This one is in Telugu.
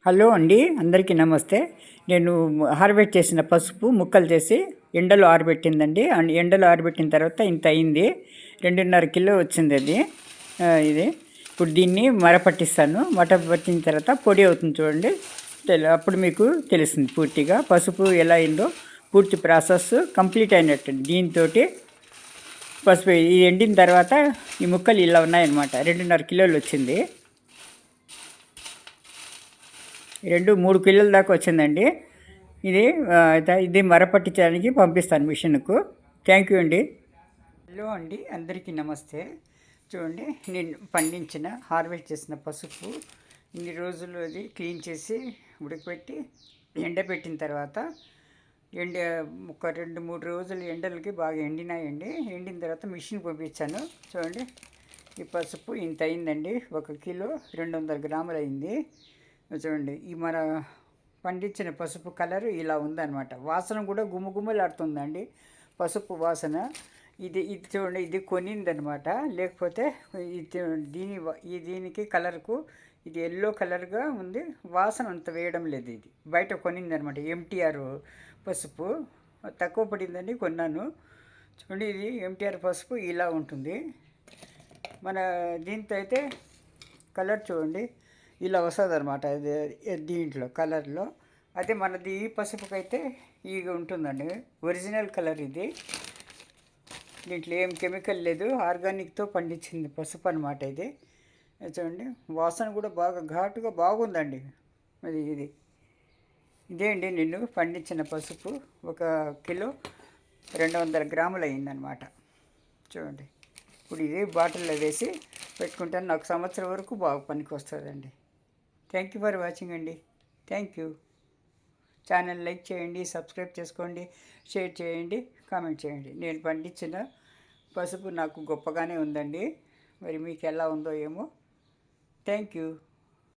హలో అండి, అందరికీ నమస్తే. నేను ఆరబెట్టి చేసిన పసుపు ముక్కలు చేసి ఎండలో ఆరబెట్టిందండి. అండ్ ఎండలో ఆరబెట్టిన తర్వాత ఇంత అయింది, 2.5 కిలో వచ్చింది అది. ఇది ఇప్పుడు దీన్ని మరపట్టిస్తాను. మరపట్టిన తర్వాత పొడి అవుతుంది చూడండి, అప్పుడు మీకు తెలుస్తుంది పూర్తిగా పసుపు ఎలా అయిందో. పూర్తి ప్రాసెస్ కంప్లీట్ అయినట్టు. దీంతో పసుపు ఇది ఎండిన తర్వాత ఈ ముక్కలు ఇలా ఉన్నాయన్నమాట. 2.5 కిలోలు వచ్చింది. 2-3 కిలోల దాకా వచ్చిందండి. ఇది మరపట్టించడానికి పంపిస్తాను మిషన్కు. థ్యాంక్ యూ అండి. హలో అండి, అందరికీ నమస్తే. చూడండి, నేను పండించిన హార్వెస్ట్ చేసిన పసుపు ఇన్ని రోజులు అది క్లీన్ చేసి ఉడకపెట్టి ఎండబెట్టిన తర్వాత ఒక 2-3 రోజులు ఎండలకి బాగా ఎండినాయండి. ఎండిన తర్వాత మిషన్ పంపించాను. చూడండి, ఈ పసుపు ఇంత అయిందండి. 1 కిలో 200 గ్రాములు అయింది. చూడండి, ఈ మన పండించిన పసుపు కలర్ ఇలా ఉందన్నమాట. వాసన కూడా గుమగుమలాడుతుందండి, పసుపు వాసన. ఇది చూడండి, ఇది కొనిందనమాట. లేకపోతే దీనికి కలర్కు ఇది ఎల్లో కలర్గా ఉంది, వాసన అంత వేయడం లేదు. ఇది బయట కొనిందనమాట, ఎంటీఆర్ పసుపు. తక్కువ పడిందని కొన్నాను. చూడండి, ఇది ఎంటీఆర్ పసుపు ఇలా ఉంటుంది. మన దీంతో అయితే కలర్ చూడండి ఇలా వస్తుంది అనమాట. దీంట్లో కలర్లో అయితే మనది ఈ పసుపుకైతే ఇక ఉంటుందండి, ఒరిజినల్ కలర్ ఇది. దీంట్లో ఏం కెమికల్ లేదు, ఆర్గానిక్తో పండించింది పసుపు అనమాట ఇది. చూడండి, వాసన కూడా బాగా ఘాటుగా బాగుందండి. ఇదే అండి నేను పండించిన పసుపు. 1 కిలో 200 గ్రాములు అయిందనమాట. చూడండి, ఇప్పుడు ఇది బాటిల్లో వేసి పెట్టుకుంటాను. నాకు సంవత్సరం వరకు బాగా పనికి వస్తుందండి. థ్యాంక్ యూ ఫర్ వాచింగ్ అండి. Thank you. ఛానల్ లైక్ చేయండి, సబ్స్క్రైబ్ చేసుకోండి, షేర్ చేయండి, కామెంట్ చేయండి. నేను పండించిన పసుపు నాకు గొప్పగానే ఉందండి. మరి మీకు ఎలా ఉందో ఏమో. Thank you.